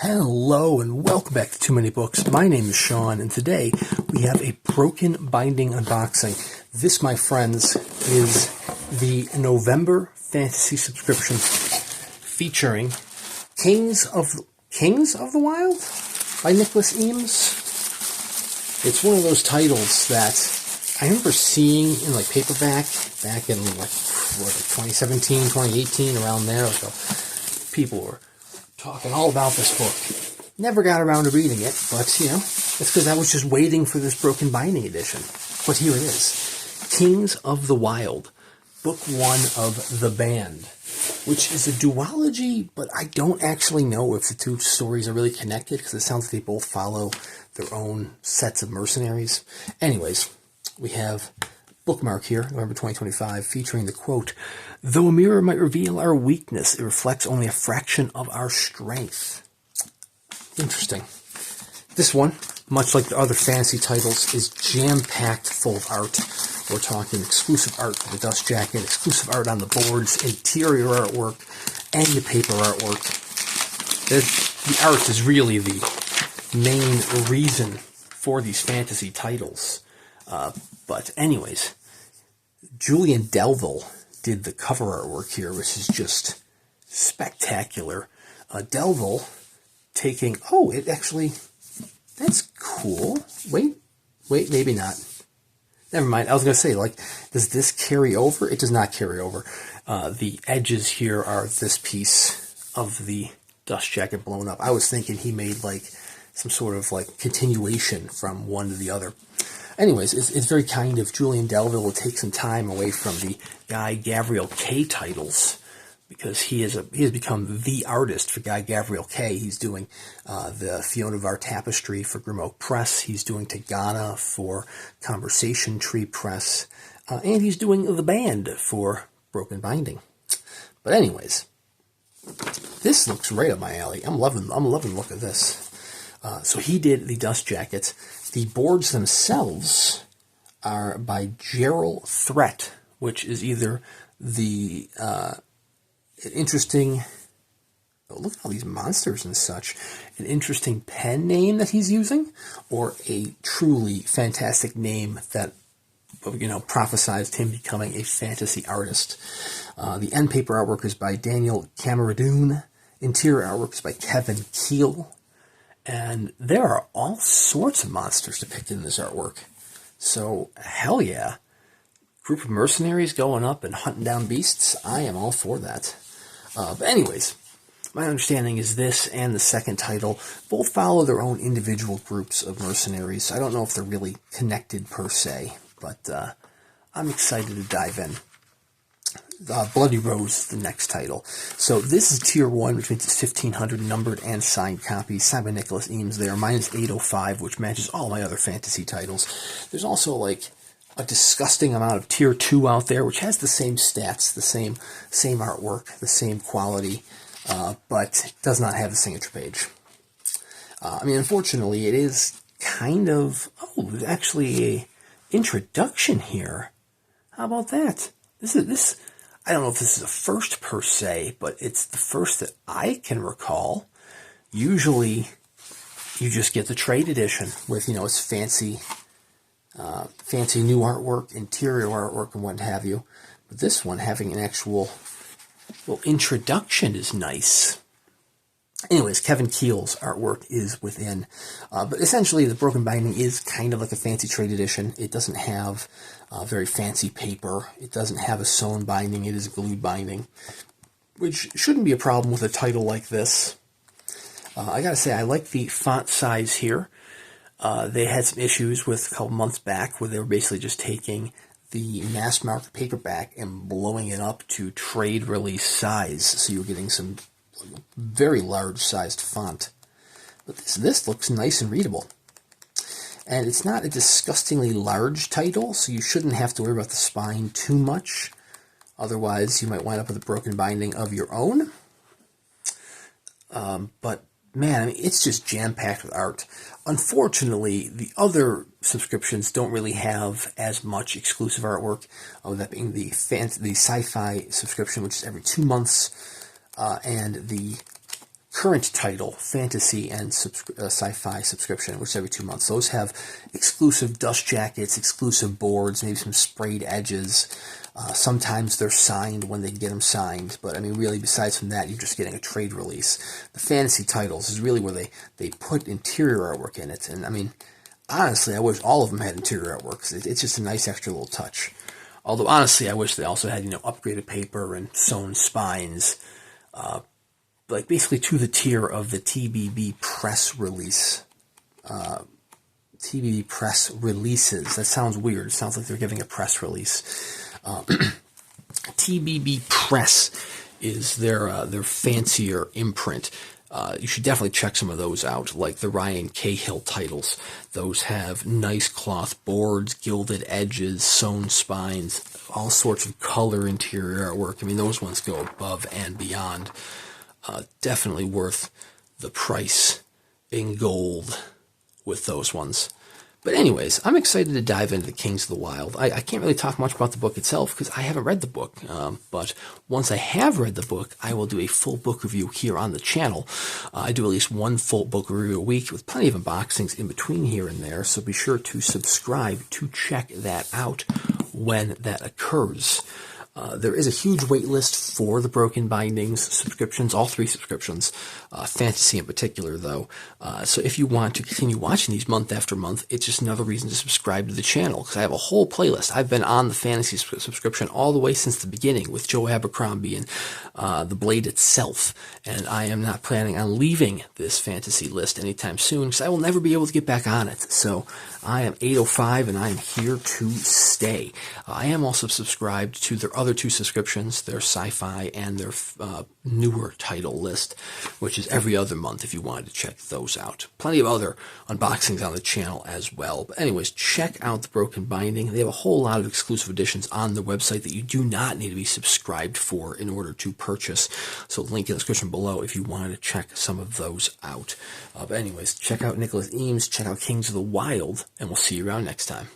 Hello and welcome back to Too Many Books. My name is Sean, and today we have a Broken Binding unboxing. This, my friends, is the November fantasy subscription featuring Kings of the Wyld by Nicholas Eames. It's one of those titles that I remember seeing in like paperback back in like 2017, 2018, around there. So people were talking all about this book. Never got around to reading it, but, you know, it's because I was just waiting for this Broken Binding edition. But here it is. Kings of the Wyld, Book 1 of The Band, which is a duology, but I don't actually know if the two stories are really connected, because it sounds like they both follow their own sets of mercenaries. Anyways, we have bookmark here, November 2025, featuring the quote, "Though a mirror might reveal our weakness, it reflects only a fraction of our strength." Interesting. This one, much like the other fantasy titles, is jam-packed full of art. We're talking exclusive art for the dust jacket, exclusive art on the boards, interior artwork, and the paper artwork. The art is really the main reason for these fantasy titles. But anyways, Julien Delval did the cover artwork here, which is just spectacular. Delval taking, that's cool. Wait, maybe not. Never mind. I was going to say, like, does this carry over? It does not carry over. The edges here are this piece of the dust jacket blown up. I was thinking he made, like, some sort of, like, continuation from one to the other. Anyways, it's very kind of Julien Delval to take some time away from the Guy Gavriel Kay titles, because he has become the artist for Guy Gavriel Kay. He's doing the Fiona Var Tapestry for Grim Oak Press. He's doing Tagana for Conversation Tree Press. And he's doing The Band for Broken Binding. But anyways, this looks right up my alley. I'm loving the look of this. So he did the dust jackets. The boards themselves are by Jarel Threat, which is either the interesting, look at all these monsters and such, an interesting pen name that he's using, or a truly fantastic name that, you know, prophesized him becoming a fantasy artist. The Endpaper artwork is by Daniel Kamarudin. Interior artwork is by Kevin Keele. And there are all sorts of monsters depicted in this artwork. So, hell yeah. Group of mercenaries going up and hunting down beasts. I am all for that. But anyways, my understanding is this and the second title both follow their own individual groups of mercenaries. I don't know if they're really connected per se, but I'm excited to dive in. Bloody Rose, the next title. So this is Tier 1, which means it's 1,500 numbered and signed copies, signed by Nicholas Eames there. Mine is 805, which matches all my other fantasy titles. There's also, like, a disgusting amount of Tier 2 out there, which has the same stats, the same artwork, the same quality, but does not have the signature page. Unfortunately, it is kind of... Oh, there's actually a introduction here. How about that? This I don't know if this is a first per se, but it's the first that I can recall. Usually, you just get the trade edition with, you know, its fancy new artwork, interior artwork, and what have you. But this one, having an actual little introduction is nice. Anyways, Kevin Keele's artwork is within. But essentially, the Broken Binding is kind of like a fancy trade edition. It doesn't have very fancy paper. It doesn't have a sewn binding. It is a glued binding, which shouldn't be a problem with a title like this. I gotta say, I like the font size here. They had some issues with a couple months back where they were basically just taking the mass-market paperback and blowing it up to trade release size. So you were getting some very large-sized font. But this looks nice and readable. And it's not a disgustingly large title, so you shouldn't have to worry about the spine too much. Otherwise, you might wind up with a Broken Binding of your own. But, man, it's just jam-packed with art. Unfortunately, the other subscriptions don't really have as much exclusive artwork, that being the sci-fi subscription, which is every 2 months, and the current title, fantasy and sci-fi subscription, which is every 2 months. Those have exclusive dust jackets, exclusive boards, maybe some sprayed edges. Sometimes they're signed when they get them signed, but I mean, really, besides from that, you're just getting a trade release. The fantasy titles is really where they put interior artwork in it, and I mean, honestly, I wish all of them had interior artwork, 'cause it's just a nice extra little touch. Although, honestly, I wish they also had, upgraded paper and sewn spines, like basically to the tier of the TBB press release. TBB press releases. That sounds weird. It sounds like they're giving a press release. TBB Press is their fancier imprint. You should definitely check some of those out, like the Ryan Cahill titles. Those have nice cloth boards, gilded edges, sewn spines, all sorts of color interior artwork. I mean, those ones go above and beyond. Definitely worth the price in gold with those ones. But anyways, I'm excited to dive into the Kings of the Wyld. I can't really talk much about the book itself because I haven't read the book. But once I have read the book, I will do a full book review here on the channel. I do at least one full book review a week with plenty of unboxings in between here and there. So be sure to subscribe to check that out when that occurs. There is a huge wait list for the Broken Bindings subscriptions, all 3 subscriptions, fantasy in particular, though. So if you want to continue watching these month after month, it's just another reason to subscribe to the channel, because I have a whole playlist. I've been on the fantasy subscription all the way since the beginning with Joe Abercrombie and The Blade itself, and I am not planning on leaving this fantasy list anytime soon, because I will never be able to get back on it. So I am 805, and I am here to stay. I am also subscribed to their other 2 subscriptions, their sci-fi and their newer title list, which is every other month if you wanted to check those out. Plenty of other unboxings on the channel as well. But anyways, check out the Broken Binding. They have a whole lot of exclusive editions on their website that you do not need to be subscribed for in order to purchase. So link in the description below if you wanted to check some of those out. But anyways, check out Nicholas Eames, check out Kings of the Wyld, and we'll see you around next time.